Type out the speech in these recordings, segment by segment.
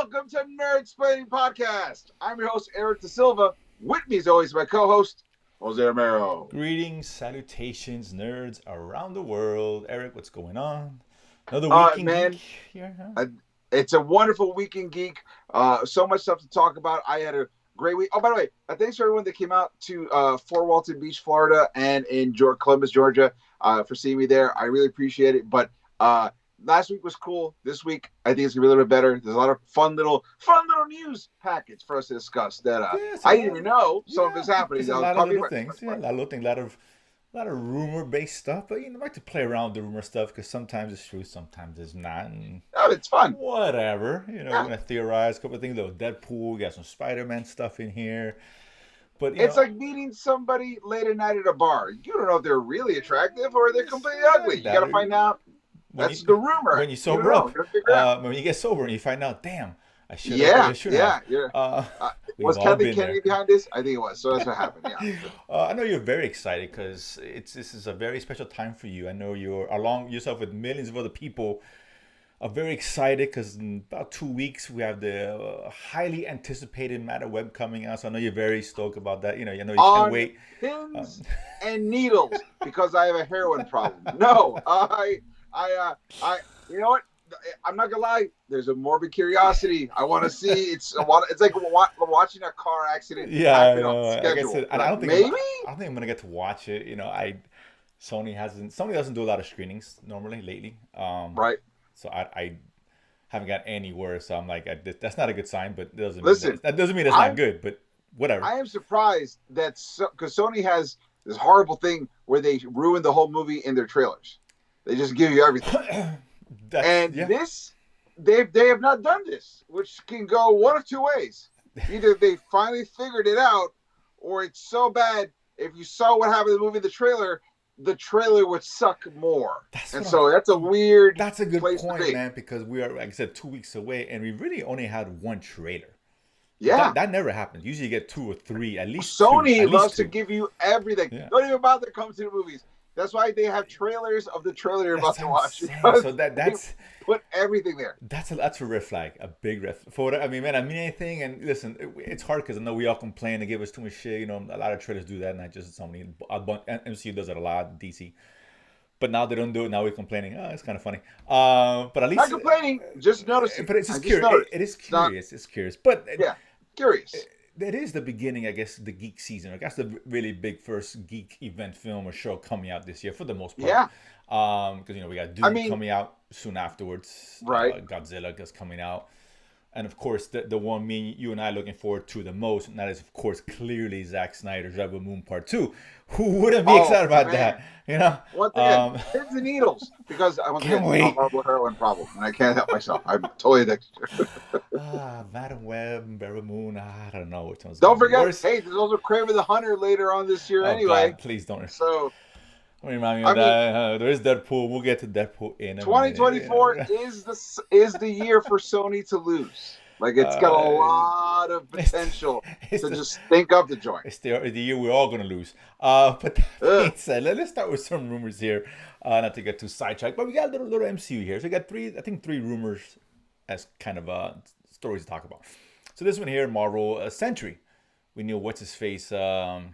welcome to Nerdsplaining Podcast. I'm your host, Eric Da Silva. With me, as always, my co-host, Jose Romero. Greetings, salutations, nerds around the world. Eric, what's going on? Another week in geek here, huh? It's a wonderful weekend geek. So much stuff to talk about. I had a great week. Oh, by the way, thanks for everyone that came out to Fort Walton Beach, Florida, and in Columbus, Georgia, for seeing me there. I really appreciate it. But last week was cool. This week, I think it's gonna be a little bit better. There's a lot of fun little news packets for us to discuss that I didn't even know some of it's happening. There's a lot of little things. Yeah, a lot of little things. A lot of rumor-based stuff. But I like to play around with the rumor stuff because sometimes it's true, sometimes it's not. And it's fun. Whatever. We're gonna theorize a couple of things. Little Deadpool. We got some Spider-Man stuff in here. But it's like meeting somebody late at night at a bar. You don't know if they're really attractive or they're completely ugly. You got to find out. That's the rumor. When you sober up, when you get sober and you find out, damn, I should have. Yeah. Was Kevin Kennedy behind this? I think it was. So that's what happened. Yeah. I know you're very excited because this is a very special time for you. I know you're along yourself with millions of other people. Are very excited because in about 2 weeks we have the highly anticipated Matter Web coming out. So I know you're very stoked about that. I know you can't wait. Pins and needles because I have a heroin problem. No, you know what? I'm not gonna lie. There's a morbid curiosity. I want to see. It's like watching a car accident. Yeah, I know. Like I said, I don't think I'm gonna get to watch it. Sony doesn't do a lot of screenings normally lately. Right. So I haven't got anywhere. So I'm like, that's not a good sign. But that doesn't mean it's not good. But whatever. I am surprised that because Sony has this horrible thing where they ruin the whole movie in their trailers. They just give you everything. This, they have not done this, which can go one of two ways. Either they finally figured it out, or it's so bad. If you saw what happened in the movie, the trailer would suck more. That's a good point, man, because we are, like I said, 2 weeks away, and we really only had one trailer. Yeah, that never happens. Usually, you get 2 or 3 at least. Sony loves to give you everything. Yeah. Don't even bother to come to the movies. That's why they have trailers of the trailer you're about to watch. So that's put everything there. That's a red flag, a big red flag. I mean anything. And listen, it's hard because I know we all complain. They give us too much shit. A lot of trailers do that, not just Sony. MCU does it a lot. DC. But now they don't do it. Now we're complaining. Oh, it's kind of funny. But at least not complaining. Just noticing. But it's just curious. It is curious. It's curious. But yeah, curious. That is the beginning, I guess, the geek season. I guess the really big first geek event film or show coming out this year for the most part. Yeah. Because we got Doom coming out soon afterwards. Right. Godzilla is coming out, and of course the one you and I are looking forward to the most, and that is of course clearly Zack Snyder's Rebel Moon Part 2. Who wouldn't be excited about that? Once again, pins and needles because I have a horrible heroin problem and I can't help myself. I'm totally addicted. Madam Web, Rebel Moon. I don't know which one's. Don't forget, hey, there's also Kraven the Hunter later on this year anyway. God, please don't. So. Remind me of that. There is Deadpool. We'll get to Deadpool in 2024 is the year for Sony to lose. Like it's got a lot of potential to just think up the joint. It's the year we're all gonna lose. But that being said, let's start with some rumors here. Not to get too sidetracked, but we got a little MCU here. So we got three rumors as kind of stories to talk about. So this one here, Marvel Sentry. We knew what's his face from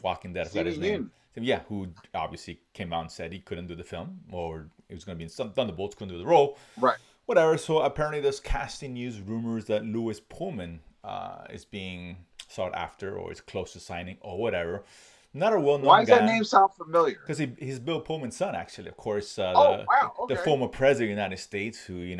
Walking Dead. I forgot his name. Yeah, who obviously came out and said he couldn't do the film, or he was going to be in some Thunderbolts, couldn't do the role. Right. Whatever. So apparently there's casting news rumors that Louis Pullman is being sought after or is close to signing or whatever. Not a well-known guy. Why does that name sound familiar? Because he's Bill Pullman's son, actually. Of course, the former president of the United States, who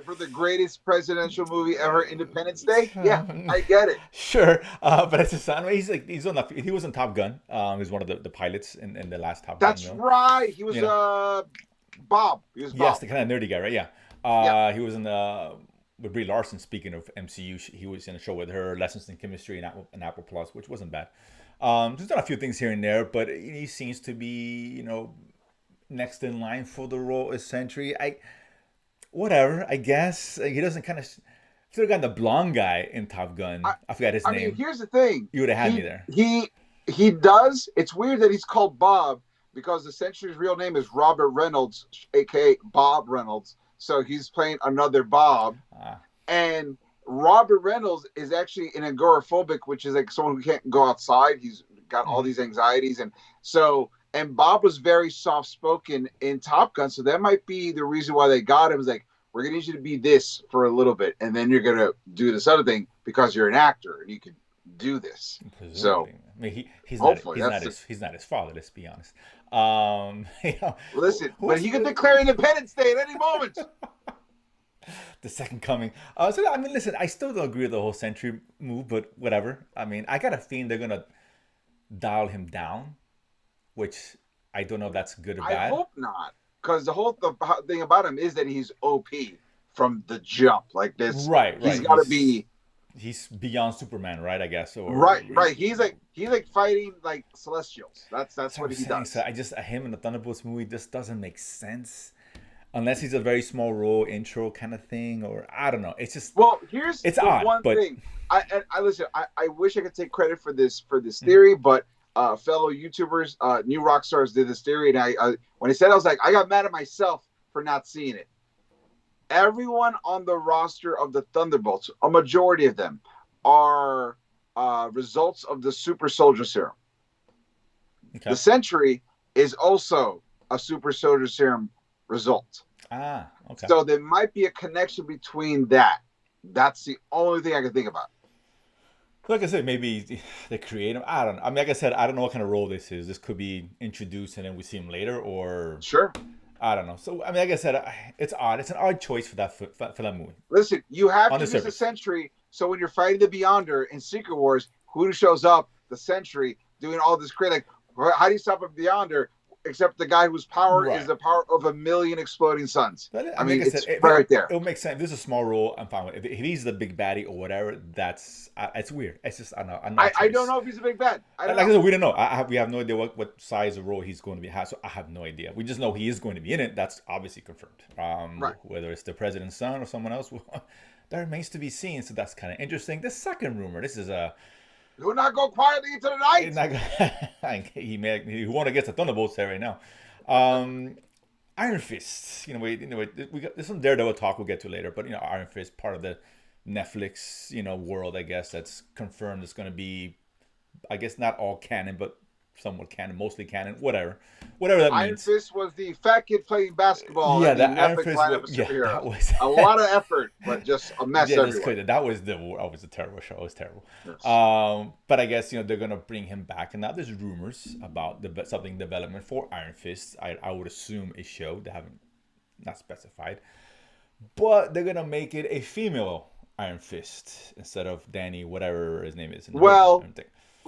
for the greatest presidential movie ever, Independence Day. Yeah, I get it. Sure, but it's his son. He was on Top Gun. He was one of the pilots in the last Top Gun. That's right. He was Bob. He was Bob. Yes, the kind of nerdy guy, right? Yeah. He was in with Brie Larson. Speaking of MCU, he was in a show with her, Lessons in Chemistry and Apple Plus, which wasn't bad. There's done a few things here and there, but he seems to be, next in line for the role as Sentry. Whatever, I guess. He doesn't kind of... Should have gotten the blonde guy in Top Gun. I forgot his name. I mean, here's the thing. You would have had me there. He does. It's weird that he's called Bob because the Sentry's real name is Robert Reynolds, a.k.a. Bob Reynolds. So he's playing another Bob. And Robert Reynolds is actually an agoraphobic, which is like someone who can't go outside. He's got all these anxieties, and so and Bob was very soft spoken in Top Gun, so that might be the reason why they got him. Is like, we're gonna need you to be this for a little bit, and then you're gonna do this other thing because you're an actor and you can do this. Presumably. So I mean, he's hopefully he's not his father. Let's be honest. Listen, but he can declare Independence Day at any moment. The second coming. So I mean, listen, I still don't agree with the whole Sentry move, but whatever. I mean, I got a feeling they're gonna dial him down, which I don't know if that's good or bad. I hope not, because the thing about him is that he's OP from the jump. Like this, right? He's got to be. He's beyond Superman, right? I guess. Or, right. He's like fighting like Celestials. That's what he does. So him in the Thunderbolts movie just doesn't make sense. Unless he's a very small role intro kind of thing, or I don't know. It's just it's odd. One but... thing. I listen. I wish I could take credit for this theory, but fellow YouTubers, New Rockstars did this theory, and I when he said, I was like, I got mad at myself for not seeing it. Everyone on the roster of the Thunderbolts, a majority of them, are results of the Super Soldier Serum. Okay. The Sentry is also a Super Soldier Serum result. Okay. So there might be a connection between that. That's the only thing I can think about. Like I said, maybe they create him. I don't know. I mean, like I said, I don't know what kind of role this is. This could be introduced and then we see him later, or sure. I don't know. So I mean, like I said, it's odd. It's an odd choice for that movie. Listen, you have to use the Sentry. So when you're fighting the Beyonder in Secret Wars, who shows up? The Sentry doing all this crit. Like, how do you stop a Beyonder? Except the guy whose power is the power of 1 million exploding suns. But, I mean, it's right there. It'll make sense. If this is a small role, I'm fine with it. If he's the big baddie or whatever, that's it's weird. It's just I don't know. I don't know if he's a big bad. I said, we don't know. We have no idea what size of role he's going to be. So I have no idea. We just know he is going to be in it. That's obviously confirmed. Right. Whether it's the president's son or someone else, that remains to be seen. So that's kind of interesting. The second rumor. This is a. Do not go quietly into the night. He won against the Thunderbolts there right now. Iron Fist. We got there's some Daredevil talk we'll get to later, but Iron Fist, part of the Netflix world, I guess, that's confirmed. It's going to be, I guess, not all canon, but somewhat canon, mostly canon, whatever that Iron means. Fist was the fat kid playing basketball. Yeah, that Iron Fist that was a lot of effort, but just a mess. That was a terrible show. It was terrible. Yes. But I guess they're gonna bring him back, and now there's rumors about something development for Iron Fist. I would assume a show. They haven't not specified, but they're gonna make it a female Iron Fist instead of Danny, whatever his name is.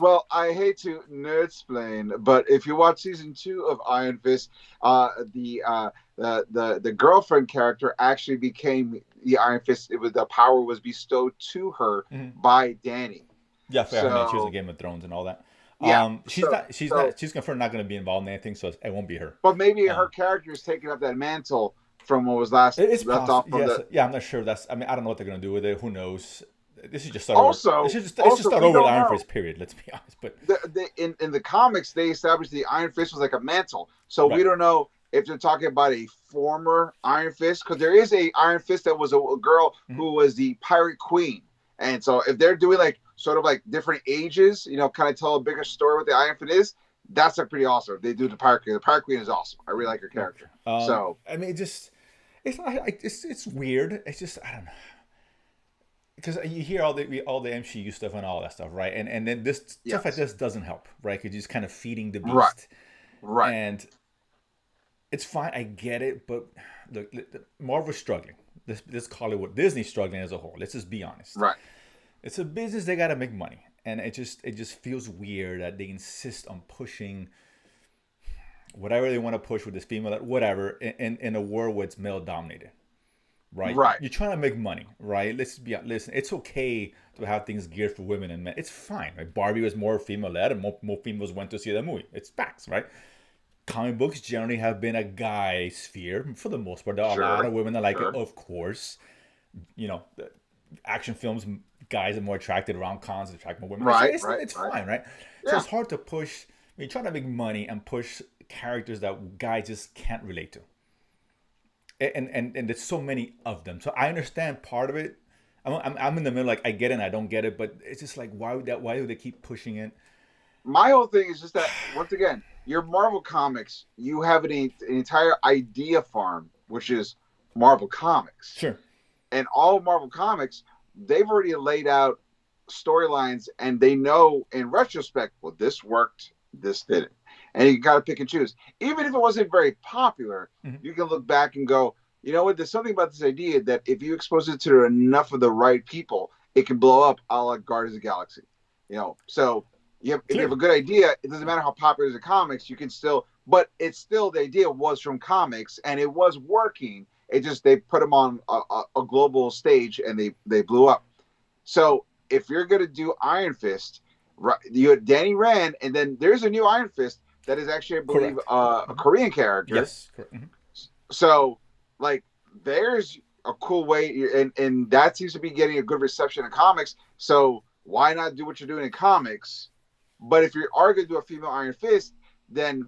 Well, I hate to nerdsplain, but if you watch season 2 of Iron Fist, the girlfriend character actually became the Iron Fist. The power was bestowed to her by Danny. Yeah, fair. She was in Game of Thrones and all that. Yeah, she's confirmed not going to be involved in anything, so it won't be her. But maybe her character is taking up that mantle from what was left off from Yeah, I'm not sure. I don't know what they're going to do with it. Who knows? This is just start over. It's just start over with Iron Fist. Period. Let's be honest. But in the comics, they established the Iron Fist was like a mantle. So we don't know if they're talking about a former Iron Fist, because there is a Iron Fist that was a girl who was the Pirate Queen, and so if they're doing like sort of like different ages, kind of tell a bigger story what the Iron Fist is. That's pretty awesome. If they do the Pirate Queen. The Pirate Queen is awesome. I really like her character. So I mean, it's weird. It's just I don't know. Because you hear all the MCU stuff and all that stuff, right? And then this stuff like this doesn't help, right? Because you're just kind of feeding the beast, right? And it's fine, I get it, but look, Marvel's struggling. Let's call it what Disney's struggling as a whole. Let's just be honest, right? It's a business; they gotta make money, and it just feels weird that they insist on pushing whatever they want to push with this female, whatever, in a world where it's male dominated. Right. You're trying to make money, right? Listen, it's okay to have things geared for women and men. It's fine, right? Barbie was more female-led, and more females went to see that movie. It's facts, right? Comic books generally have been a guy sphere for the most part. There are a lot of women that like it, of course. Action films, guys are more attracted around cons, attract more women. It's fine, right? Yeah. So it's hard to push. You're trying to make money and push characters that guys just can't relate to. And there's so many of them. So I understand part of it. I'm in the middle. Like I get it, and I don't get it, but it's just like why do they keep pushing it? My whole thing is just that once again, your Marvel comics, you have an entire idea farm, which is Marvel Comics, Sure. and all Marvel Comics, they've already laid out storylines, and they know in retrospect, well, this worked, this didn't, and you got to pick and choose. Even if it wasn't very popular, you can look back and go, you know what? There's something about this idea that if you expose it to enough of the right people, it can blow up, a la Guardians of the Galaxy. So if you have a good idea, it doesn't matter how popular the comics, you can still, but it's still the idea was from comics and it was working. It just they put them on a global stage and they blew up. So if you're gonna do Iron Fist, you had Danny Rand, and then there's a new Iron Fist that is actually, I believe, a Korean character. Yes. So like, there's a cool way, and that seems to be getting a good reception in comics. So why not do what you're doing in comics? But if you are going to do a female Iron Fist, then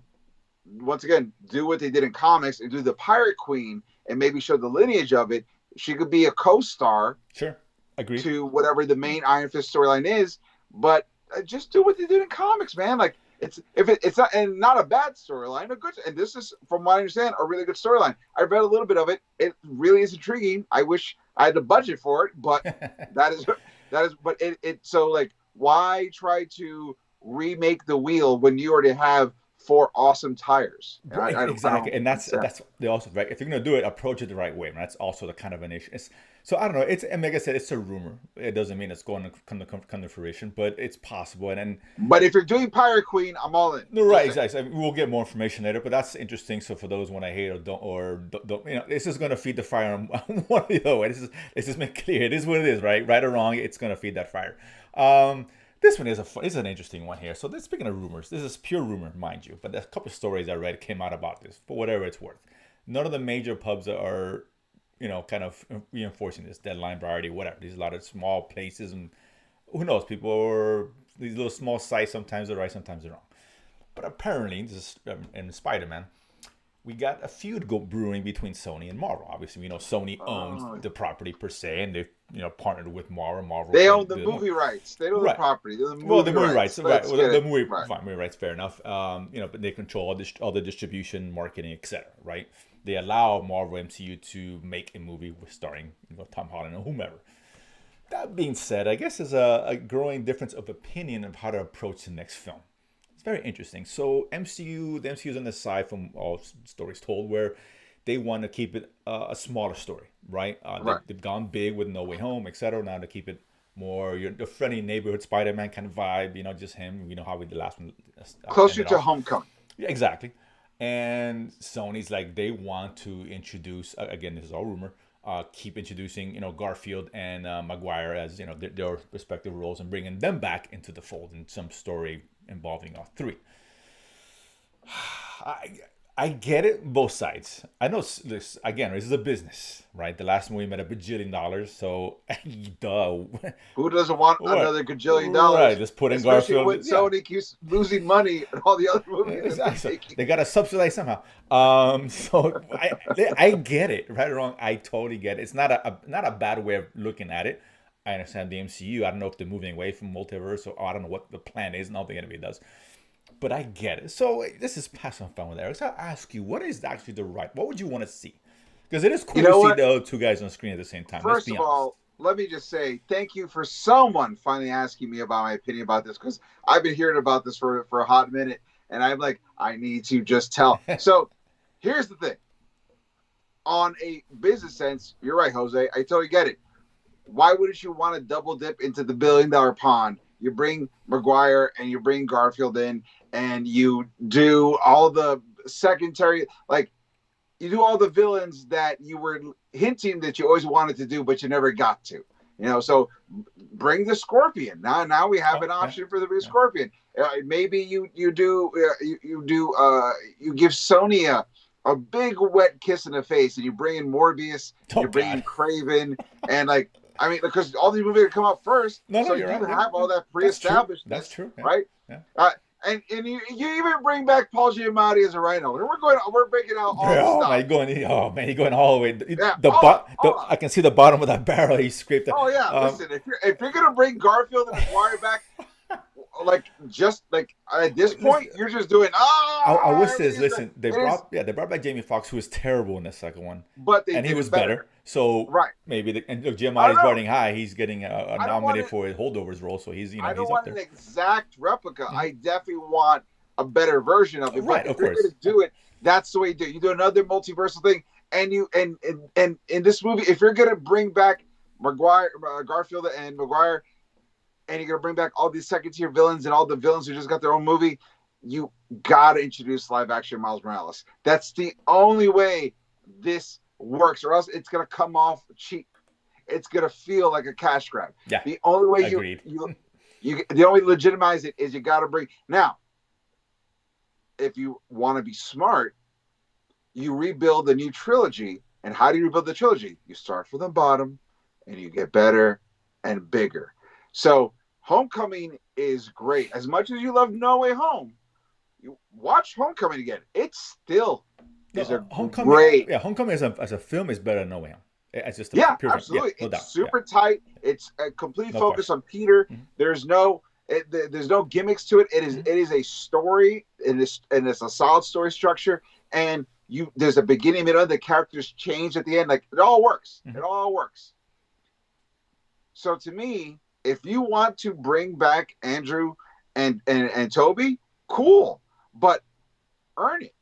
once again, do what they did in comics and do the Pirate Queen and maybe show the lineage of it. She could be a co-star. Sure. Agreed. To whatever the main Iron Fist storyline is, but just do what they did in comics, man. Like it's not, and not a bad storyline, a good, and this is, from what I understand, a really good storyline. I read a little bit of it. It really is intriguing. I wish I had the budget for it, but that is, but it so like, why try to remake the wheel when you already have 4 awesome tires? Exactly, and that's they also, right. If you're gonna do it, approach it the right way. And that's also the kind of an issue. So I don't know. And like I said, it's a rumor. It doesn't mean it's going to come to fruition, but it's possible. But if you're doing Pirate Queen, I'm all in. No, right, exactly. I mean, we'll get more information later, but that's interesting. So for those when I hate or don't, this is going to feed the fire on one of the other way. This is make clear. It is what it is, right? Right or wrong, it's going to feed that fire. This one is an interesting one here. So speaking of rumors, this is pure rumor, mind you, but there's a couple of stories I read came out about this, for whatever it's worth. None of the major pubs are, kind of reinforcing this deadline priority, whatever. There's a lot of small places, and who knows, these little small sites, sometimes they're right, sometimes they're wrong. But apparently, this is in Spider-Man, we got a feud brewing between Sony and Marvel. Obviously, we know Sony owns the property per se, and they've partnered with Marvel. They own the movie rights. They own the property. The movie rights. Right. Well, the movie rights. Fair enough. But they control all the distribution, marketing, etc. Right. They allow Marvel MCU to make a movie starring Tom Holland or whomever. That being said, I guess there's a growing difference of opinion of how to approach the next film. It's very interesting. So the MCU's on the side, from all stories told, where they want to keep it a smaller story, right? They've gone big with No Way Home, etc. Now to keep it more the friendly neighborhood Spider-Man kind of vibe, just him. How we the last one closer to Homecoming. Yeah, exactly. And Sony's like, they want to introduce, again, this is all rumor, keep introducing, Garfield and Maguire as, their respective roles, and bringing them back into the fold in some story involving all 3. I get it, both sides. I know this, again, this is a business, right? The last movie made $1 bajillion, so duh. Who doesn't want another gajillion dollars? Right, let's put in Garfield. When Sony keeps losing money and all the other movies. Exactly. They got to subsidize somehow. So I get it, right or wrong. I totally get it. It's not a bad way of looking at it. I understand the MCU. I don't know if they're moving away from multiverse, or I don't know what the plan is. I don't think anybody does. But I get it. So this is passing fun with Eric. So I ask you, what is actually what would you want to see? Because it is cool to see the 2 guys on screen at the same time. First of all, let me just say thank you for someone finally asking me about my opinion about this, because I've been hearing about this for a hot minute, and I'm like, I need to just tell. So here's the thing. On a business sense, you're right, Jose. I totally get it. Why wouldn't you want to double dip into the $1 billion pond? You bring Maguire and you bring Garfield in, and you do all the secondary, like you do all the villains that you were hinting that you always wanted to do, but you never got to. So bring the Scorpion. Now we have an option for the Scorpion. Maybe you give Sony a big wet kiss in the face, and you bring in Morbius, you bring in Kraven, and because all these movies come out first, you have all that pre-established. That's true. Right? Yeah. And you even bring back Paul Giamatti as a Rhino. And we're breaking out all the Oh stuff. man, you're going all the way. Yeah, I can see the bottom of that barrel. He scraped it. Oh yeah, listen, if you're gonna bring Garfield and McGuire back, just like at this point, you're just doing I wish this. Listen, they brought back Jamie Foxx, who was terrible in the second one, but he was better. So right, maybe and look, Giamatti's riding high. He's getting nominated for a holdovers role, so he's I don't he's want up there. An exact replica. Mm-hmm. I definitely want a better version of it. Right, but of course. If you're gonna do it, that's the way you do it. You do another multiversal thing, and in this movie, if you're gonna bring back Garfield and McGuire, and you're gonna bring back all these second tier villains and all the villains who just got their own movie, you gotta introduce live action Miles Morales. That's the only way this works, or else it's gonna come off cheap. It's gonna feel like a cash grab. Yeah. The only way the only way to legitimize it is you gotta bring now. If you want to be smart, you rebuild the new trilogy. And how do you rebuild the trilogy? You start from the bottom and you get better and bigger. So Homecoming is great. As much as you love No Way Home, you watch Homecoming again. It still is Homecoming, great. Yeah, Homecoming as a film is better than No Way Home. It's just absolutely. No it's doubt. Super tight. It's a complete focus on Peter. Mm-hmm. There's no gimmicks to it. It is a story, and it's a solid story structure. And there's a beginning, middle, the characters change at the end. Like it all works. Mm-hmm. It all works. So to me, if you want to bring back Andrew and Toby, cool, but earn it.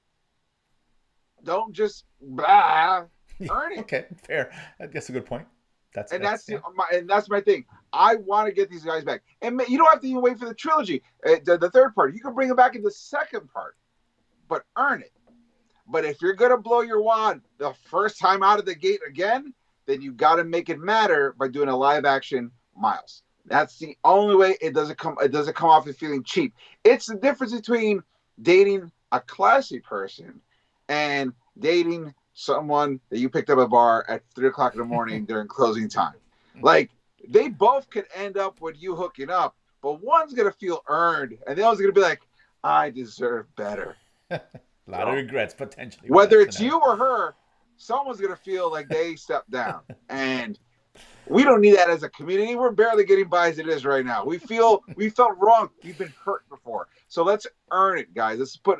Don't just earn it. Okay, fair. That's a good point. That's my thing. I want to get these guys back, and you don't have to even wait for the trilogy, the third part. You can bring them back in the second part, but earn it. But if you're gonna blow your wad the first time out of the gate again, then you got to make it matter by doing a live action Miles. That's the only way it doesn't come off as feeling cheap. It's the difference between dating a classy person and dating someone that you picked up at a bar at 3:00 in the morning during closing time. Like they both could end up with you hooking up, but one's gonna feel earned, and the other's gonna be like, "I deserve better." A lot of regrets potentially. Whether it's you or her, someone's gonna feel like they stepped down, and we don't need that as a community. We're barely getting by as it is right now. We felt wrong. We've been hurt before, so let's earn it, guys. Let's put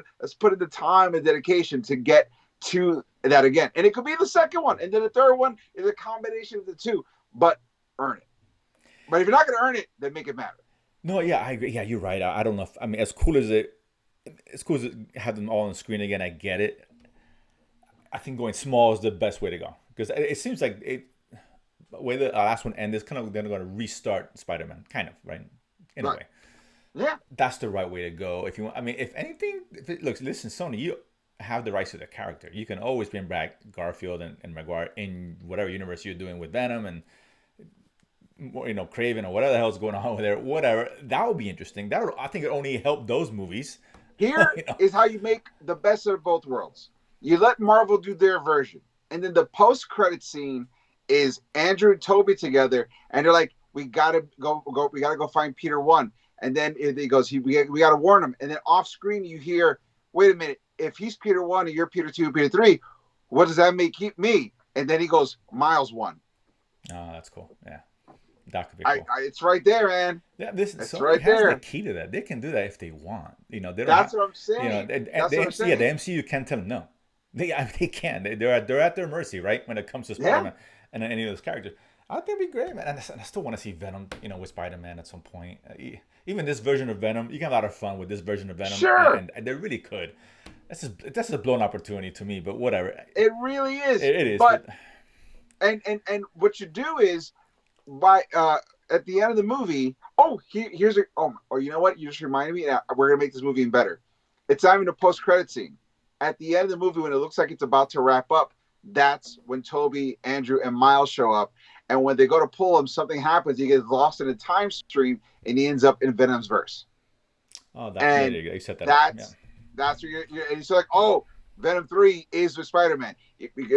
in the time and dedication to get to that again. And it could be the second one, and then the third one is a combination of the two. But earn it. But if you're not going to earn it, then make it matter. No, yeah, I agree. Yeah, you're right. I don't know. As cool as it have them all on screen again, I get it. I think going small is the best way to go because it seems like the way the last one ended is kind of they're going to restart Spider-Man, kind of, right? In a way. Yeah. That's the right way to go. If you want, if anything, listen, Sony, you have the rights to the character. You can always bring back Garfield and Maguire in whatever universe you're doing with Venom and Craven or whatever the hell's going on with there. Whatever, that would be interesting. I think it only helped those movies. Here is how you make the best of both worlds. You let Marvel do their version, and then the post-credit scene is Andrew and Toby together, and they're like, "We gotta go. We gotta go find Peter 1." And then he goes, "We gotta warn him." And then off screen, you hear, "Wait a minute. If he's Peter 1 and you're Peter 2, Peter 3, what does that make me?" And then he goes, "Miles 1." Oh, that's cool. Yeah, that could be cool. It's right there, man. Yeah, it's right there. The key to that. They can do that if they want. They don't. That's what I'm saying. That's what I'm saying. The MCU can't tell them no. They can. They're at their mercy, right? When it comes to Spider-Man and any of those characters. I think it'd be great, man. And I still want to see Venom, with Spider-Man at some point. Even this version of Venom, you can have a lot of fun with this version of Venom. Sure. And they really could. That's a blown opportunity to me, but whatever. It really is. It is. But and what you do is by at the end of the movie, you know what? You just reminded me. We're gonna make this movie even better. It's not even a post-credit scene. At the end of the movie, when it looks like it's about to wrap up, that's when Toby, Andrew, and Miles show up. And when they go to pull him, something happens. He gets lost in a time stream, and he ends up in Venom's verse. Oh, you set that up. That's where you're and it's like, oh, Venom 3 is with Spider-Man.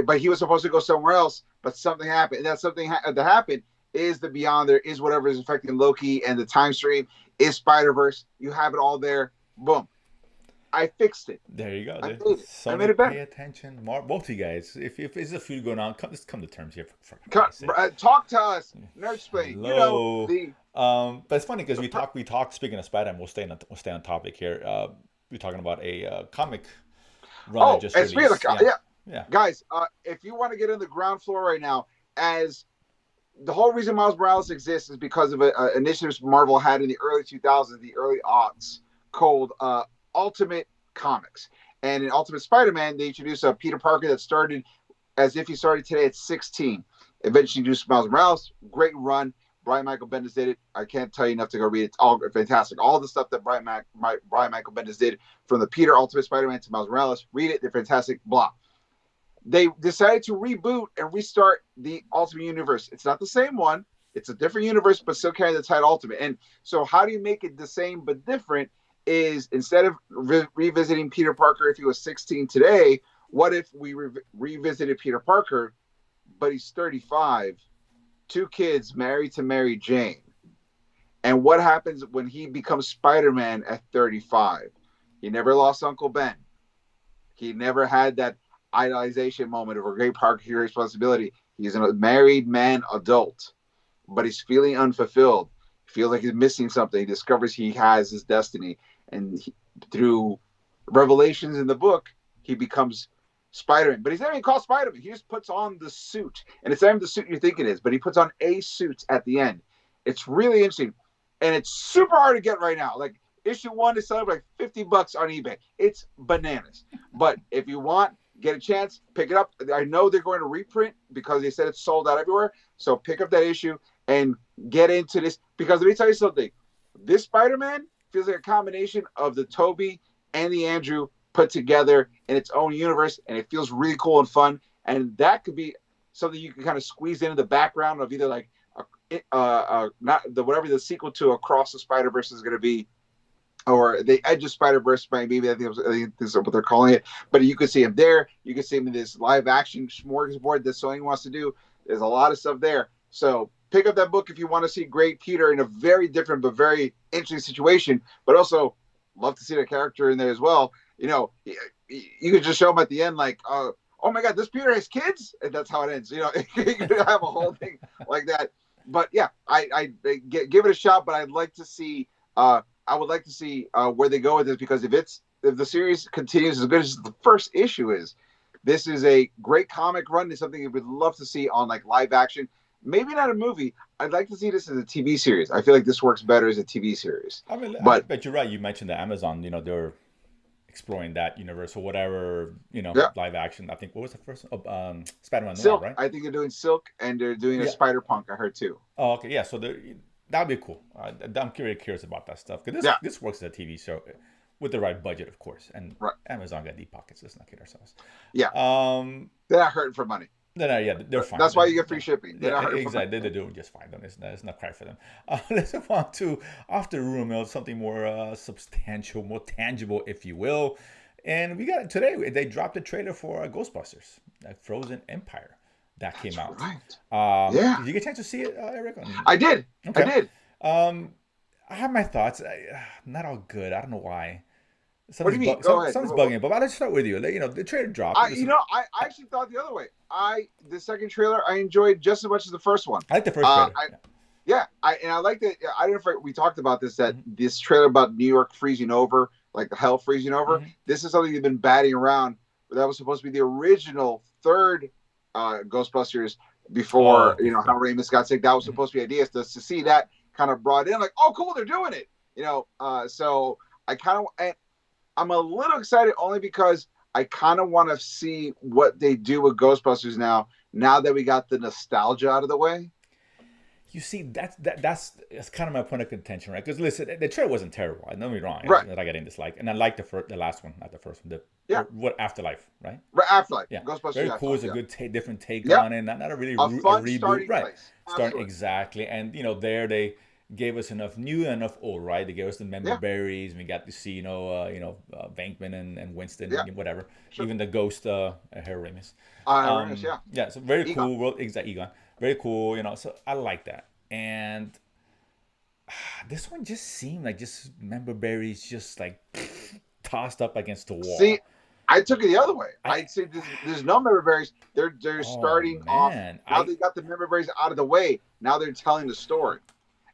But he was supposed to go somewhere else, but something happened. And that something that happened is the Beyond. There is whatever is affecting Loki and the time stream is Spider-Verse. You have it all there. Boom. I fixed it. There you go. I made it. I made Sony, it pay better. attention. Both of you guys. If it's a feud going on, let's come to terms here. For Talk to us, Nerdsplaining. You know Hello. the. But it's funny because we talk. Speaking of Spider-Man, we'll stay on topic here. We're talking about a comic run I just and speaking released. of yeah, guys, if you want to get in the ground floor right now, as the whole reason Miles Morales exists is because of an initiative Marvel had in the early 2000s, the early aughts, called Ultimate Comics. And in Ultimate Spider-Man, they introduced a Peter Parker that started as if he started today at 16. Eventually introduced Miles Morales. Great run. Brian Michael Bendis did it. I can't tell you enough to go read it. It's all fantastic. All the stuff that Brian Michael Bendis did, from the Peter Ultimate Spider-Man to Miles Morales, read it. They're fantastic. Blah. They decided to reboot and restart the Ultimate Universe. It's not the same one. It's a different universe, but still carrying the title Ultimate. And so how do you make it the same but different is, instead of revisiting Peter Parker if he was 16 today, what if we revisited Peter Parker, but he's 35, 2 kids, married to Mary Jane? And what happens when he becomes Spider-Man at 35? He never lost Uncle Ben. He never had that idolization moment of a great Parker responsibility. He's a married man adult, but he's feeling unfulfilled. He feels like he's missing something. He discovers he has his destiny. And through revelations in the book, he becomes Spider-Man. But he's not even called Spider-Man. He just puts on the suit. And it's not even the suit you think it is, but he puts on a suit at the end. It's really interesting. And it's super hard to get right now. Like, issue 1 is selling like $50 on eBay. It's bananas. But if you want, get a chance, pick it up. I know they're going to reprint because they said it's sold out everywhere. So pick up that issue and get into this. Because let me tell you something. This Spider-Man feels like a combination of the Toby and the Andrew put together in its own universe. And it feels really cool and fun. And that could be something you can kind of squeeze into the background of either like not the whatever the sequel to Across the Spider-Verse is going to be, or the Edge of Spider-Verse, maybe I think this is what they're calling it. But you could see him there. You could see him in this live-action smorgasbord that Sony wants to do. There's a lot of stuff there. So pick up that book if you want to see great Peter in a very different but very interesting situation. But also, love to see the character in there as well. You know, you could just show him at the end like, oh my God, this Peter has kids? And that's how it ends. You know, you could have a whole thing like that. But yeah, I give it a shot. But I'd like to see. I would like to see where they go with this, because if the series continues as good as the first issue is, this is a great comic run. It's something we'd love to see on like live action. Maybe not a movie. I'd like to see this as a TV series. I feel like this works better as a TV series. But you're right. You mentioned the Amazon. You know, they're exploring that universe or whatever. You know, live action. I think what was the first? Spider-Man Silk, Noir, right? I think they're doing Silk, and they're doing a Spider-Punk. I heard too. Oh, okay, yeah. So that'd be cool. I'm really curious about that stuff, because this works as a TV show with the right budget, of course. And Amazon got deep pockets. Let's not kid ourselves. Yeah. They're not hurting for money. They're fine. That's why you get free shipping. Exactly. They're doing just fine. It's not cry for them. Let's move on to after rumor mill, something more substantial, more tangible, if you will. And we got it today. They dropped a trailer for Ghostbusters, Frozen Empire. That came out. Right. Did you get a chance to see it, Eric? I did. Okay. I did. I have my thoughts. Not all good. I don't know why. What do you mean? Go ahead. Something's bugging me. But let's start with you. You know, the trailer dropped. I actually thought the other way. The second trailer I enjoyed just as much as the first one. I like the first trailer. I liked it. I don't know if we talked about this, that this trailer about New York freezing over, like the hell freezing over. Mm-hmm. This is something you've been batting around. That was supposed to be the original third Ghostbusters before how Ramis got sick. That was supposed to be ideas to see that kind of brought in, like, oh cool, they're doing it. So I'm a little excited only because I kind of want to see what they do with Ghostbusters now that we got the nostalgia out of the way. You see, that's kind of my point of contention, right? Because listen, the trailer wasn't terrible. I know me wrong. Right. That I didn't dislike, and I liked the last one, not the first one. What Afterlife, right? Right, Afterlife. Yeah, Ghostbusters. Very cool. It's a good different take on it. Not a really fun reboot, starting right? Place. Starting exactly, and there they gave us enough new and enough old, right? They gave us the member berries, and we got to see Venkman and Winston, and whatever. Sure. Even the ghost, Harry Ramis. Yeah, so very Egon. cool world. Exactly, Egon. Very cool. So I like that. And this one just seemed like just member berries, just like tossed up against the See, wall. I took it the other way. I I'd say there's no member berries. They're oh starting off man, now. I They got the member berries out of the way. Now they're telling the story.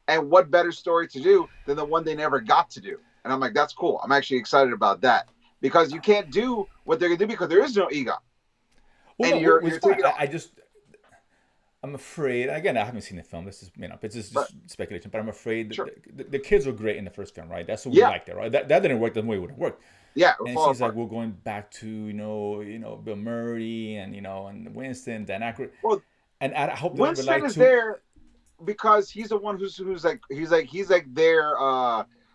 And what better story to do than the one they never got to do? And I'm like, that's cool. I'm actually excited about that because you can't do what they're gonna do because there is no EGOT, well and no, you're was you're fine. taking. I just I'm afraid. Again, I haven't seen the film. This is it's just But speculation. But I'm afraid sure, that the kids were great in the first film, right? That's what we yeah, liked there, right? That didn't work. The movie wouldn't work. yeah, it'll And it fall seems like apart. we're going back to Bill Murray and and Winston, Dan Aykroyd, Well, and I hope they don't rely Winston is too. there because he's the one who's like he's like their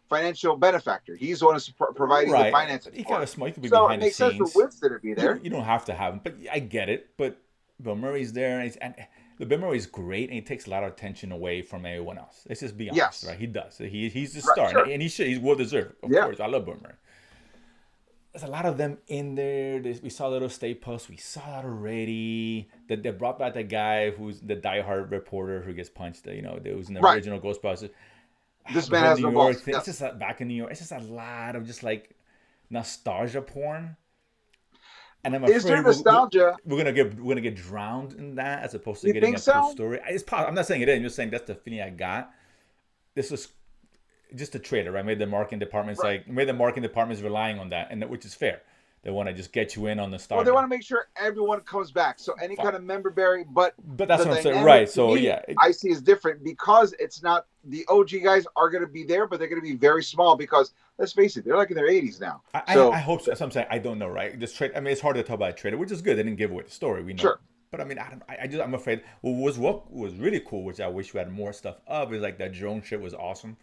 financial benefactor. He's the one who's providing the Right, finances but he for kind it. of smart. He could be So it behind the makes sense for scenes. Winston to be there. You don't have to have him, but I get it. But Bill Murray's there, and the Bill Murray's great, and he takes a lot of attention away from everyone else. Let's just be honest, Yes, right? He does. He's the right, star, sure, and he should. He's well deserved, of yeah, course. I love Bill Murray. There's a lot of them in there. We saw little stay posts. We saw that already. That they brought back the guy who's the diehard reporter who gets punched. That was in the right. original Ghostbusters. This The man whole has New no York balls. thing. It's Yes, just back in New York. It's just a lot of just like nostalgia porn, and I'm is there afraid nostalgia? we're gonna get drowned in that as opposed to You getting think a cool so? story. I'm not saying it is. I'm just saying that's the feeling I got. This was just a trailer, right? Right. Maybe the marketing department's relying on that, and which is fair. They want to just get you in on Well, they nostalgia. want to make sure everyone comes back. So any Fine. kind of member berry, but But that's the what I'm saying, dynamic right? to So me yeah, I see is different because it's not the OG guys are going to be there, but they're going to be very small because let's face it, they're like in their 80s now. I So hope so. That's what I'm saying. I don't know, right? This trade. I mean, it's hard to tell by a trailer, which is good. They didn't give away the story. We know. sure, But I mean, I don't. I'm afraid. What was really cool, which I wish we had more stuff of, is like that drone shit was awesome.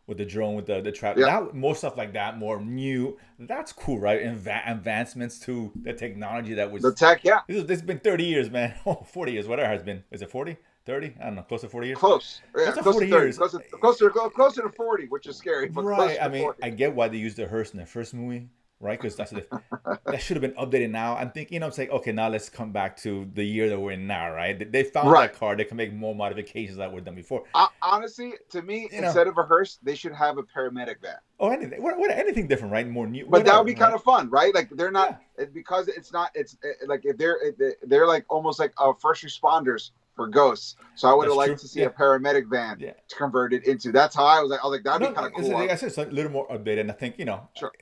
With the drone, with the trap, yeah, that more stuff like that, more new. That's cool, right? Advancements to the technology that the was. tech, yeah, This has been 30 years, man. Oh, 40 years, whatever it has been. Is it 40? 30? I don't know. Close to 40 years. close, yeah, Close to close to 40 30, years. closer to 40, which is scary, but Right. closer I to mean, 40. I get why they used the hearse in the first movie, right? Because that should have been updated now. I'm thinking, I'm saying, okay, now let's come back to the year that we're in now, right? They found Right. that car. They can make more modifications that were done before. Honestly, to me, You know, instead of a hearse, they should have a paramedic van. or anything, anything different, right? More new, But that would whatever, be kind right? of fun, right? Like they're not Yeah, because it's not. It's like if they're like almost like first responders for ghosts. So I would have that's liked true. to see Yeah, a paramedic van yeah. converted into. That's how I was like. I was like that'd be No, kind of it's, cool. like I said, it's a little more updated, and I think Sure.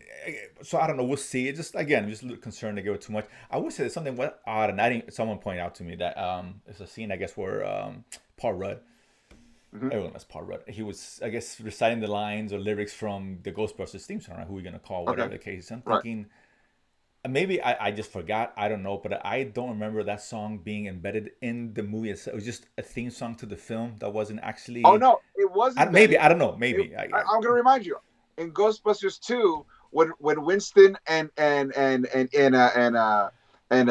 So I don't know. We'll see. It just again, I'm just a little concerned to give it too much. I would say there's something odd, and I didn't. Someone pointed out to me that it's a scene, I guess, where Paul Rudd. Hmm. Everyone knows Paul Rudd. He was, I guess, reciting the lines or lyrics from the Ghostbusters theme song, right? Who we're gonna call, Okay. whatever the case. I'm Right. thinking maybe I just forgot. I don't know, but I don't remember that song being embedded in the movie. It was just a theme song to the film that wasn't Oh actually. no, it was Maybe embedded. I don't know. It, Maybe I'm gonna remind you in Ghostbusters 2 when Winston and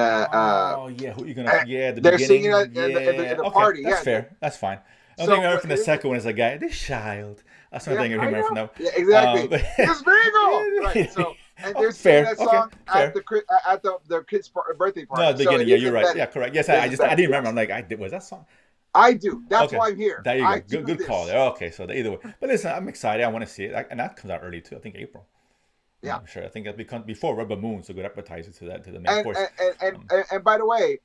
Oh yeah, who you gonna? Yeah, at the they're singing beginning. at Yeah, the okay, party. that's Yeah. fair. That's fine. I think So I remember from the second one is a guy, this child. That's what I yeah, think I I remember from know. that. Yeah, exactly. But It's Beagle. Right. So, and oh, they're singing fair. that Okay, song at fair. the kid's birthday No, party. at the So beginning. it Yeah, is you're right. embedded. Yeah, correct. Yes, It is I embedded. didn't remember. Yes, I'm like, was that song? I do. That's Okay, why I'm here. there you I go. do Good call this. there. Okay, so either way. But listen, I'm excited. I want to see it, and that comes out early too. I think April. I'm Yeah. not sure. I think that becomes before Rubber Moon, so good appetizer to the main And course. and by the way,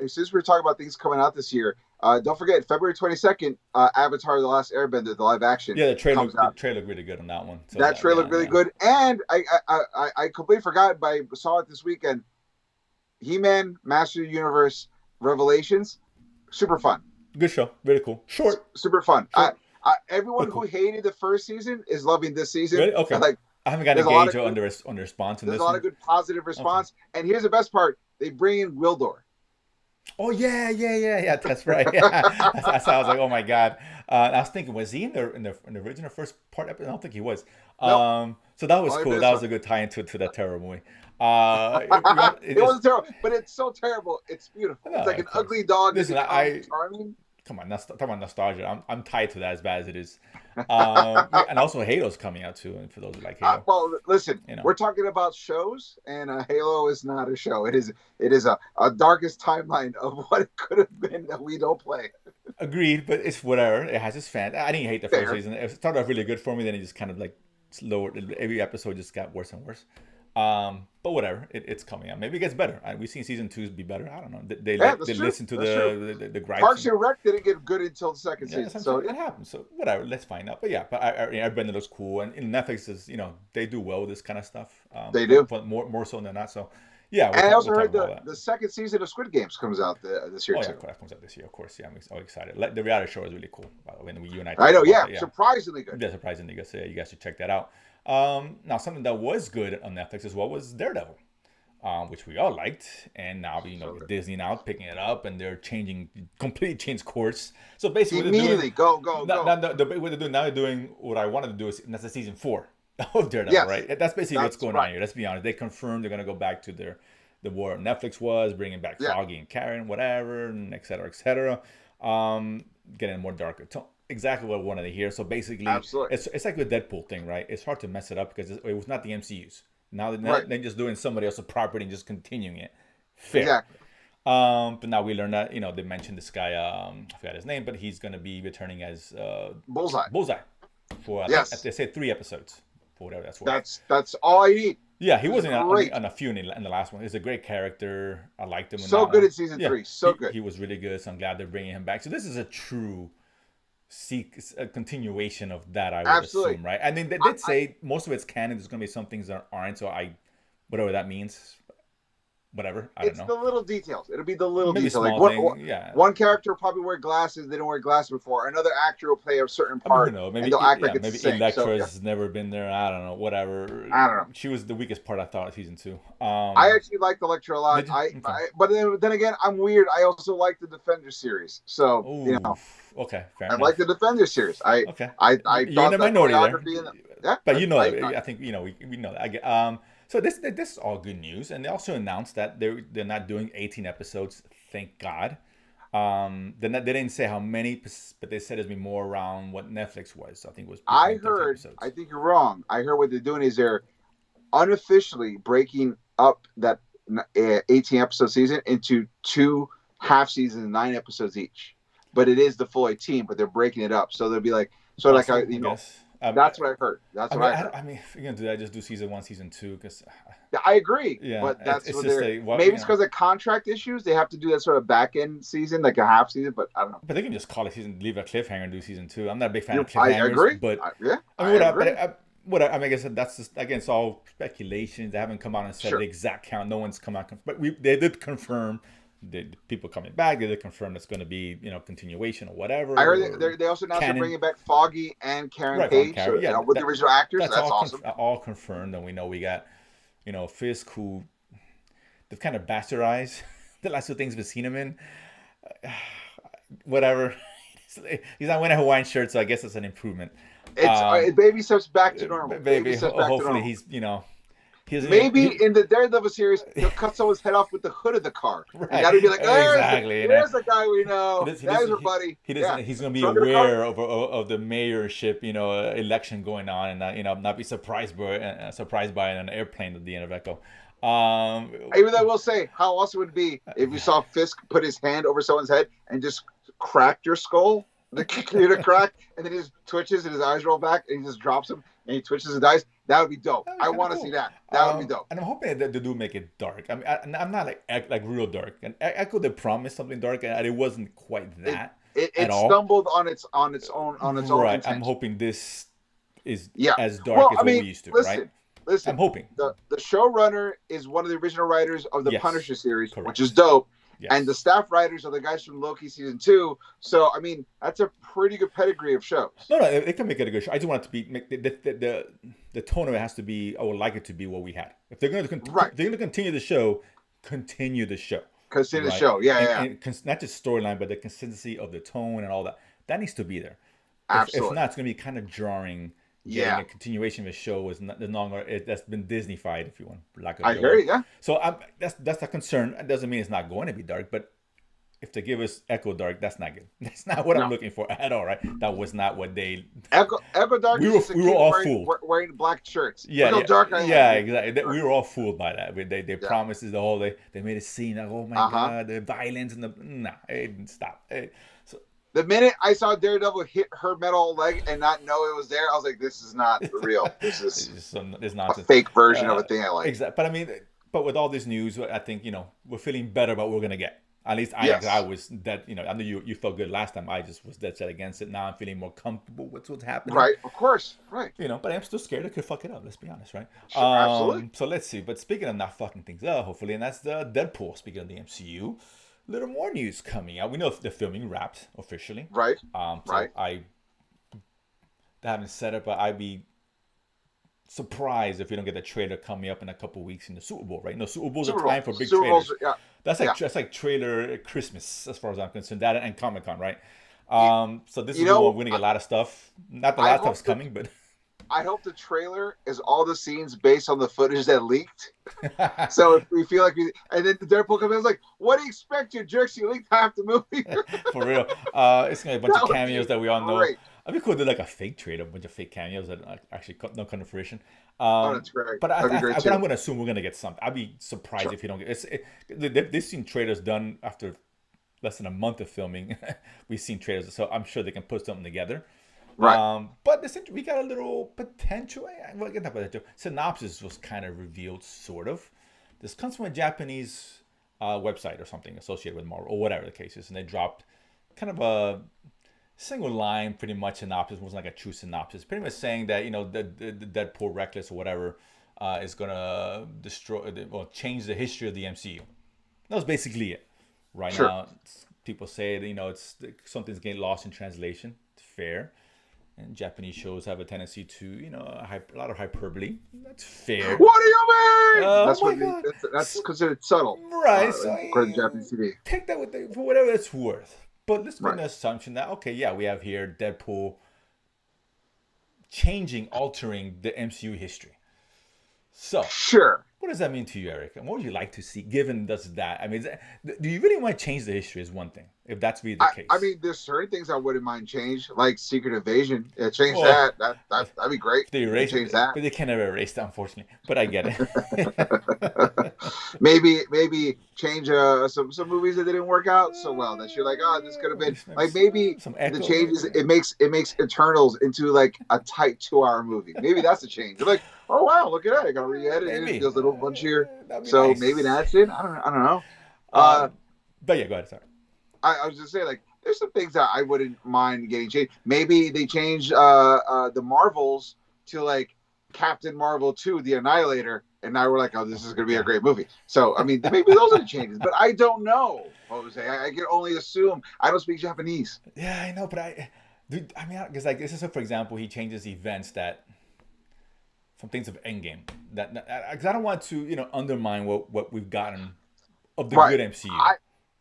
since we're talking about things coming out this year, don't forget February 22nd, Avatar: The Last Airbender, the live action Yeah, comes the out. trailer looked really good on that one. So That trailer yeah, looked really yeah. good, and I completely forgot, but I saw it this weekend. He-Man, Master of the Universe, Revelations, super fun, Good show. Really cool. Short. super fun. Short. Everyone But who cool. hated the first season is loving this season. Really? Okay. Like I haven't got a there's a lot gauge of good, on the response in there's a this lot one. of good positive Okay. response. And here's the best part: they bring in Wildor. Oh yeah. That's right. Yeah. That's how I was like, oh my god. I was thinking, was he in the original first part episode? I don't think he was. Nope, So that was only for cool. this That one. was a good tie into that terror movie. It It just wasn't terrible, but it's so terrible. It's beautiful. no, It's like of an course. ugly dog that Listen, becomes charming. come on, talk about nostalgia. I'm tied to that as bad as it is. And also Halo's coming out too. And for those who like Halo, Well, listen, you know, we're talking about shows, and Halo is not a show. It is a darkest timeline of what it could have been that we don't play. agreed. But it's whatever. It has its fans. I didn't hate the first Fair, season. It started off really good for me. Then it just kind of like slower. Every episode just got worse and worse. But whatever, it's coming out. Maybe it gets better. We've seen season 2s be better. I don't know. They listen to the gripes. Parks and Rec didn't get good until the second season, so it happens. So whatever, let's find out. But yeah, but everybody looks cool, and Netflix is they do well with this kind of stuff. They do more so than not. So yeah, and I also heard the second season of Squid Games comes out this year too. Yeah, that comes out this year, of course. Yeah, I'm so excited. The reality show is really cool. By the way, when you and I know, yeah, surprisingly good. Yeah, surprisingly good. So yeah, you guys should check that out. Now something that was good on Netflix as well was Daredevil, which we all liked, and now with Disney now picking it up, and they're completely changed course. So basically, immediately go. What they're doing now, they're doing what I wanted to do, and that's the season 4 of Daredevil, right? That's basically what's going on here. Let's be honest. They confirmed they're gonna go back to the war Netflix was, bringing back Foggy and Karen, whatever, and et cetera, et cetera. Getting more darker tone. Exactly what I wanted to hear. So basically, it's like the Deadpool thing, right? It's hard to mess it up because it was not the MCU's. Now they're just doing somebody else's property and just continuing it. Fair. Exactly. But now we learned that they mentioned this guy. I forgot his name, but he's going to be returning as Bullseye. For they say 3 episodes. For whatever that's worth. That's all I need. Yeah, he wasn't on a few in the last one. He's a great character. I liked him. So good in season 3. So good. He was really good. So I'm glad they're bringing him back. So this is a true a continuation of that, I would assume, right? I mean, they did say most of it's canon. There's going to be some things that aren't. So whatever that means, whatever. I don't know. It's the little details. It'll be the little details. Like one character will probably wear glasses. They didn't wear glasses before. Another actor will play a certain part. Maybe they'll act like it's maybe the same. Elektra's never been there. I don't know. Whatever. I don't know. She was the weakest part, I thought, of season 2. I actually liked Elektra a lot. But then again, I'm weird. I also like the Defenders series. So okay, fair I enough. like the Defenders series. I you're in the minority there. But we know that. So this is all good news, and they also announced that they're not doing 18 episodes. Thank God. They didn't say how many, but they said it'd be more around what Netflix was. So I think it was. I heard. Episodes. I think you're wrong. I heard what they're doing is they're unofficially breaking up that 18 episode season into 2 half seasons, 9 episodes each. But it is the full 18, but they're breaking it up. So they'll be like, that's what I heard. That's what I heard. I mean, if you're gonna do that, just do season 1, season 2, because I agree. Yeah, but that's what they're. Maybe it's because of contract issues. They have to do that sort of back end season, like a half season. But I don't know. But they can just call it season, leave a cliffhanger, and do season 2. I'm not a big fan of cliffhangers. I agree. But I mean, I guess that's just, again, it's all speculations. They haven't come out and said the exact count. No one's come out, but they did confirm. The people coming back, they did confirm it's going to be continuation or whatever. I heard they also announced they're bringing back Foggy and Karen Page, with the original actors. That's awesome. All confirmed, and we know we got Fisk, who they've kind of bastardized the last 2 things we've seen him in. Whatever, he's not wearing a Hawaiian shirt, so I guess it's an improvement. It's baby steps back to normal. Hopefully he's maybe in the Daredevil series, he'll cut someone's head off with the hood of the car. Right. And that'll be like, there's the guy we know. There's our buddy. He's going to be aware of the mayorship, election going on, and not be surprised by an airplane at the end of Echo. Even though I will say, how awesome would it be if you saw Fisk put his hand over someone's head and just crack your skull, the crack, and then he just twitches and his eyes roll back and he just drops him and he twitches and dies. That would be dope. I want to see that. That would be dope. And I'm hoping that they do make it dark. I mean, I'm not like real dark. And Echo did promise something dark, and it wasn't quite that. It stumbled on its own. Right. Content. I'm hoping this is as dark as what we used to. Right. Listen. I'm hoping the showrunner is one of the original writers of the Punisher series, correct. Which is dope. Yes. And the staff writers are the guys from Loki season 2. So I mean, that's a pretty good pedigree of shows. No, they can make it a good show. I just want it to be the tone of it has to be. I would like it to be what we had. If they're going to continue the show, continue the show. Continue the show, and not just storyline, but the consistency of the tone and all that. That needs to be there. Absolutely. If not, it's going to be kind of jarring. Getting a continuation of a show is no longer that's been Disney-fied, if you want, lack of. I hear you. Yeah. So that's a concern. It doesn't mean it's not going to be dark, but if they give us Echo Dark, that's not good. That's not what I'm looking for at all, right? That was not what they. Echo Dark. We were all fooled. Wearing black shirts. Exactly. We were all fooled by that. They promised us the whole. They made a scene like, oh my god, the violence and the. Nah, it didn't stop. The minute I saw Daredevil hit her metal leg and not know it was there, I was like, "This is not real. This is it's a nonsense. fake version of a thing I like." Exactly. But I mean, but with all this news, I think we're feeling better about what we're gonna get. At least I was that I know you felt good last time. I just was dead set against it. Now I'm feeling more comfortable with what's happening. Right, of course, right. But I'm still scared I could fuck it up. Let's be honest, right? Sure, absolutely. So let's see. But speaking of not fucking things up, hopefully, and that's the Deadpool. Speaking of the MCU, a little more news coming out. We know the filming wrapped officially. Right. So right. I haven't set up, but I'd be surprised if we don't get the trailer coming up in a couple weeks in the Super Bowl, right? No, Super Bowl's a time for big trailers. That's like trailer Christmas as far as I'm concerned. That and Comic-Con, right? So this is the one we're gonna get a lot of stuff. Not the last stuff's coming, but I hope the trailer is all the scenes based on the footage that leaked. So if we feel like and then the Deadpool comes in, it's like, what do you expect, you jerks? You leaked half the movie. For real. It's gonna be a bunch of cameos that we all know. I'd be cool to do like a fake trailer, a bunch of fake cameos that actually don't come to fruition. That's great. But I'm going to assume we're going to get something. I'd be surprised if you don't get it. They've seen trailers done after less than a month of filming. We've seen trailers, so I'm sure they can put something together. Right. But we got a little potential. Well, not potential. Synopsis was kind of revealed, sort of. This comes from a Japanese website or something associated with Marvel, or whatever the case is. And they dropped kind of a single line, pretty much synopsis. It wasn't like a true synopsis. Pretty much saying that the Deadpool Reckless or whatever is gonna change the history of the MCU. That was basically it. Right now, people say that it's something's getting lost in translation. It's fair, and Japanese shows have a tendency to a lot of hyperbole. That's fair. What do you mean? That's considered subtle, right? According to Japanese TV, take that for whatever it's worth. But let's make an assumption that, we have here Deadpool altering the MCU history. So, what does that mean to you, Eric? And what would you like to see, given that? I mean, do you really want to change the history is one thing, if that's really the case? I mean, there's certain things I wouldn't mind change, like Secret Invasion. Yeah, change that. That'd be great. They change that. But they can never erase that, unfortunately. But I get it. maybe change some movies that didn't work out so well that you're like, this could have been like maybe the changes. It makes Eternals into like a tight 2-hour movie. Maybe that's a change. You're like, oh wow, look at that! I got to re-edit it. There's a little bunch here, so nice. Maybe that's it. I don't know. But yeah, go ahead. Sorry. I was just saying, like, there's some things that I wouldn't mind getting changed. Maybe they change the Marvels to like Captain Marvel 2, the Annihilator, and now we're like, oh, this is going to be a great movie. So I mean, maybe those are the changes, but I don't know, Jose. I can only assume. I don't speak Japanese. Yeah, I know, but I mean, because like this is, for example, he changes events that. From things of Endgame, because I don't want to undermine what we've gotten of the good MCU.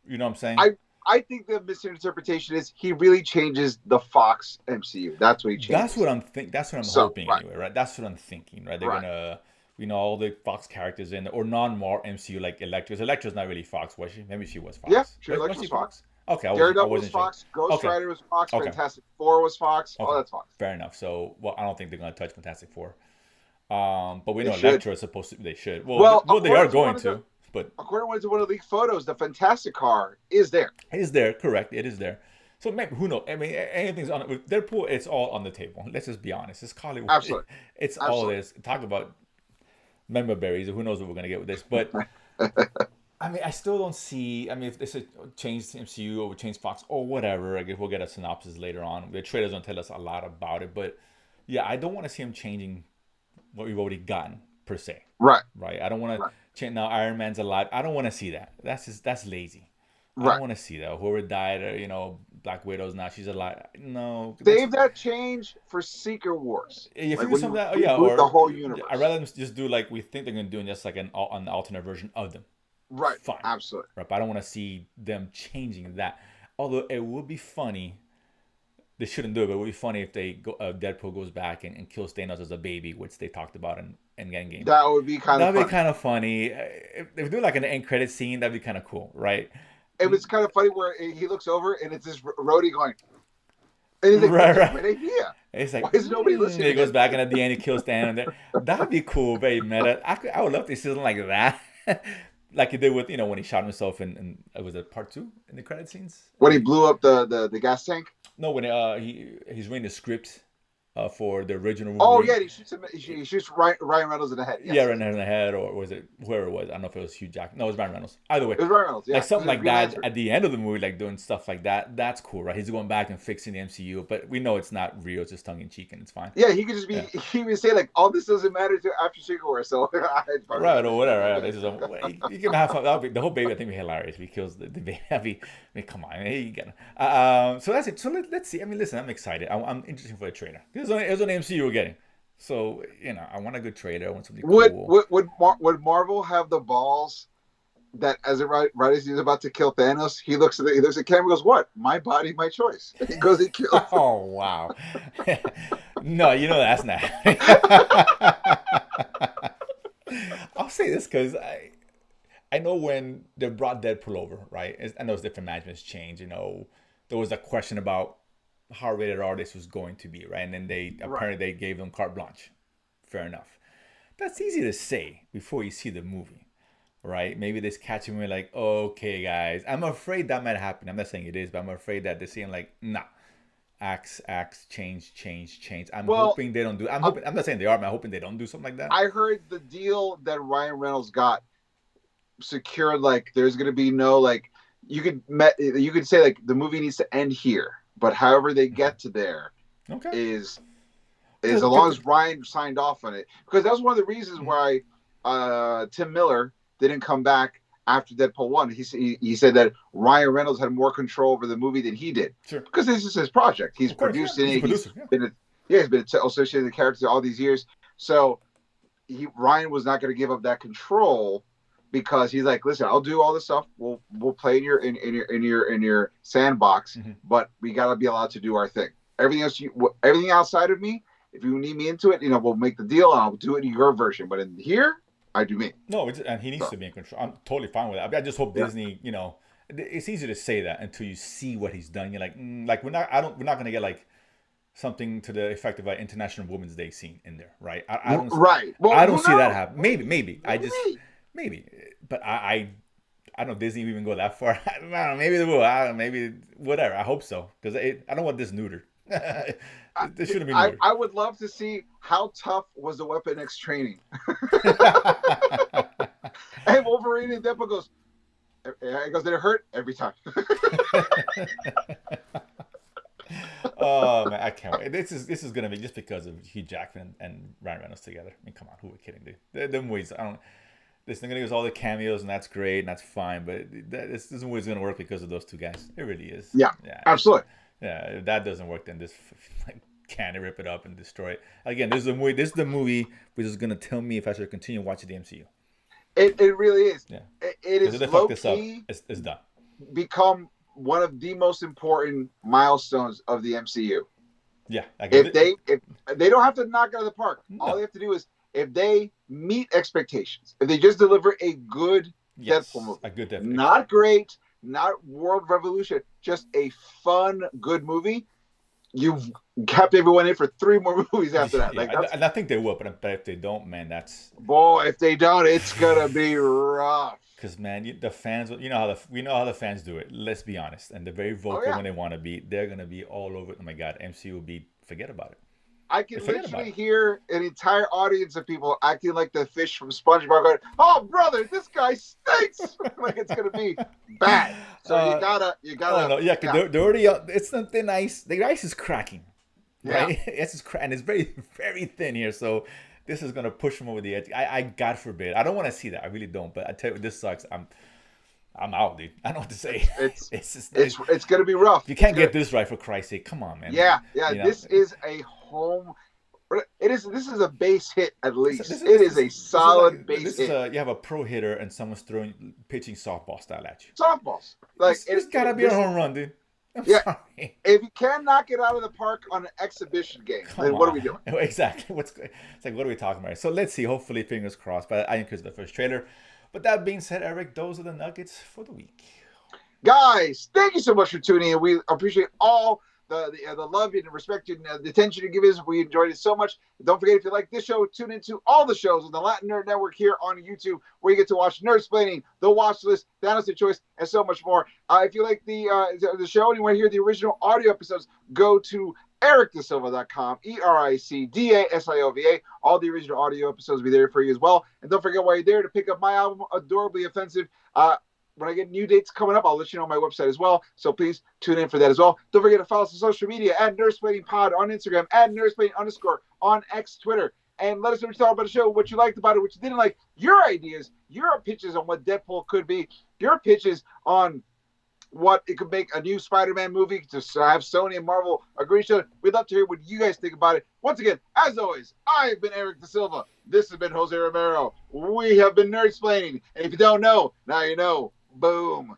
You know what I'm saying? I think the misinterpretation is he really changes the Fox MCU. That's what he changes. That's what I'm hoping anyway, right? That's what I'm thinking, right? They're gonna all the Fox characters in or non-Mar MCU like Elektra's. Elektra's not really Fox, was she? Maybe she was Fox. Yeah, sure. Elektra was Fox. Okay, Daredevil was Fox. Sure. Ghost Rider was Fox. Fantastic Four was Fox. All that's Fox. Fair enough. So, I don't think they're gonna touch Fantastic Four. But we know Elektra is supposed to. They should. Well, they are going to. But according to one of the leaked photos, the Fantastic car is there. It is there, correct? It is there. So maybe who knows? I mean, anything's on with Deadpool. It's all on the table. Let's just be honest. It's Hollywood. Absolutely. It's all this. Talk about member berries. Who knows what we're gonna get with this? But I mean, I still don't see. I mean, if this change MCU or change Fox or whatever, I guess we'll get a synopsis later on. The trailers don't tell us a lot about it, but yeah, I don't want to see him changing what we've already gotten per se. Right. I don't want to change now. Iron Man's alive. I don't want to see that. That's lazy. I don't want to see that. Whoever died, or Black Widow's now she's alive. No. Save that change for Secret Wars. If you do something or the whole universe. I'd rather them just do like we think they're gonna do, and just like an alternate version of them. Right. Fine. Absolutely. Right. But I don't want to see them changing that. Although it would be funny. They shouldn't do it, but it would be funny if Deadpool goes back and kills Thanos as a baby, which they talked about in Endgame. That would be kind of funny. That'd be kind of funny. If we do like an end credit scene, that'd be kind of cool, right? It was kind of funny where he looks over and it's this roadie going, and he's like, right. Great idea. It's like, why is nobody listening? He goes back and at the end he kills Thanos. That'd be cool, very meta. I would love to see something like that. like he did with when he shot himself was it part 2 in the credit scenes? When he blew up the gas tank. No, when he's reading the script for the original Oh Wolverine. yeah, he shoots Ryan Reynolds in the head. Yes. Yeah, right in the head, or was it whoever it was? I don't know if it was Hugh Jackman. No, it was Ryan Reynolds. Either way, it was Ryan Reynolds. Yeah, like something like that at the end of the movie, like doing stuff like that. That's cool, right? He's going back and fixing the MCU, but we know it's not real. It's just tongue in cheek, and it's fine. Yeah, he could just be. Yeah. He would say like, "All this doesn't matter to after Civil War." So right or whatever. Right? You can have the whole baby. I think would be hilarious if he kills the baby. I mean, come on, hey, you get it. So that's it. So let's see. I mean, listen, I'm excited. I'm interested for the trailer. It was on the MCU we're getting. So I want a good trailer. I want something cool. Would Marvel have the balls that as as he's about to kill Thanos, he looks at the camera and goes, "What? My body, my choice." And he goes and kills. Oh wow! No, that's not. I'll say this because I know when they brought Deadpool over, right? I know it's different management's changed. There was a question about how rated R this was going to be, right? And then apparently they gave them carte blanche. Fair enough. That's easy to say before you see the movie, right? Maybe they're catching me like, okay, guys. I'm afraid that might happen. I'm not saying it is, but I'm afraid that they're saying like, nah, acts, change. I'm hoping they don't do. I'm not saying they are, but I'm hoping they don't do something like that. I heard the deal that Ryan Reynolds got secured. Like, there's going to be no like. You could say like the movie needs to end here. But however they get to there is as long as Ryan signed off on it. Because that was one of the reasons why Tim Miller didn't come back after Deadpool 1. He said that Ryan Reynolds had more control over the movie than he did. Sure. Because this is his project. He's producing it. He's been associated with the character all these years. So Ryan was not going to give up that control. Because he's like, listen, I'll do all this stuff. We'll play in your sandbox, but we gotta be allowed to do our thing. Everything else, everything outside of me, if you need me into it, we'll make the deal and I'll do it in your version. But in here, I do me. No, and he needs to be in control. I'm totally fine with that. I just hope Disney, it's easy to say that until you see what he's done. You're like we're not gonna get like something to the effect of an International Women's Day scene in there, right? I don't see that happen. Maybe. Maybe, but I don't know. Disney even go that far. I don't know. Maybe they will. Maybe whatever. I hope so because I don't want this neutered. This shouldn't be neutered. I would love to see how tough was the Weapon X training. And Wolverine and Deadpool goes. Did it hurt every time? Oh man, I can't wait. This is gonna be just because of Hugh Jackman and Ryan Reynolds together. I mean, come on, who are we kidding, dude? Them ways, I don't. This thing goes all the cameos, and that's great, and that's fine. But this isn't always going to work because of those two guys. It really is. Yeah, absolutely. If that doesn't work, then this can rip it up and destroy it. Again, this is the movie which is going to tell me if I should continue watching the MCU. It really is. Yeah. It is low key. It's done. Become one of the most important milestones of the MCU. Yeah. If they don't have to knock it out of the park, all they have to do is. If they meet expectations, if they just deliver a good Deadpool movie, a good Deadpool, not great, not world revolution, just a fun, good movie, you've kept everyone in for 3 more movies after that. Yeah, and I think they will, but if they don't, man, if they don't, it's gonna be rough. Because man, the fans, we know how the fans do it. Let's be honest, and they're very vocal when they want to be. They're gonna be all over it. Oh my God, MCU will be. Forget about it. I can literally hear an entire audience of people acting like the fish from SpongeBob going, "Oh, brother, this guy stinks!" Like it's gonna be bad. So you gotta. Oh no, yeah, they're already. It's something nice. The ice is cracking, right? And it's very, very thin here. So this is gonna push them over the edge. I God forbid. I don't want to see that. I really don't. But I tell you, this sucks. I'm out, dude. I don't know what to say. It's gonna be rough. You can't get this right, for Christ's sake. Come on, man. Yeah. This is a home. This is a base hit at least. It is a solid base hit. You have a pro hitter and someone's pitching softball style at you. Softballs. It's gotta be a home run, dude. I'm sorry. If you can't knock it out of the park on an exhibition game, then what are we doing? Exactly. It's like, what are we talking about? So let's see. Hopefully, fingers crossed. But I think it's the first trailer. But that being said, Eric, those are the nuggets for the week. Guys, thank you so much for tuning in. We appreciate all the love and respect and the attention you give us. We enjoyed it so much. Don't forget, if you like this show, tune into all the shows on the Latin Nerd Network here on YouTube, where you get to watch Nerdsplaining, The Watch List, Dinosaur Choice, and so much more. If you like the show and you want to hear the original audio episodes, go to ericdasilva.com, EricDasilva. All the original audio episodes will be there for you as well. And don't forget, while you're there, to pick up my album, Adorably Offensive. When I get new dates coming up, I'll let you know on my website as well. So please tune in for that as well. Don't forget to follow us on social media at Nerdsplaining Pod on Instagram, at Nerdsplaining_ on X, Twitter. And let us know what you thought about the show, what you liked about it, what you didn't like, your ideas, your pitches on what Deadpool could be, your pitches on what it could make a new Spider-Man movie to have Sony and Marvel agree to it. We'd love to hear what you guys think about it. Once again, as always, I've been Eric Da Silva. This has been Jose Romero. We have been Nerdsplaining. And if you don't know, now you know. Boom.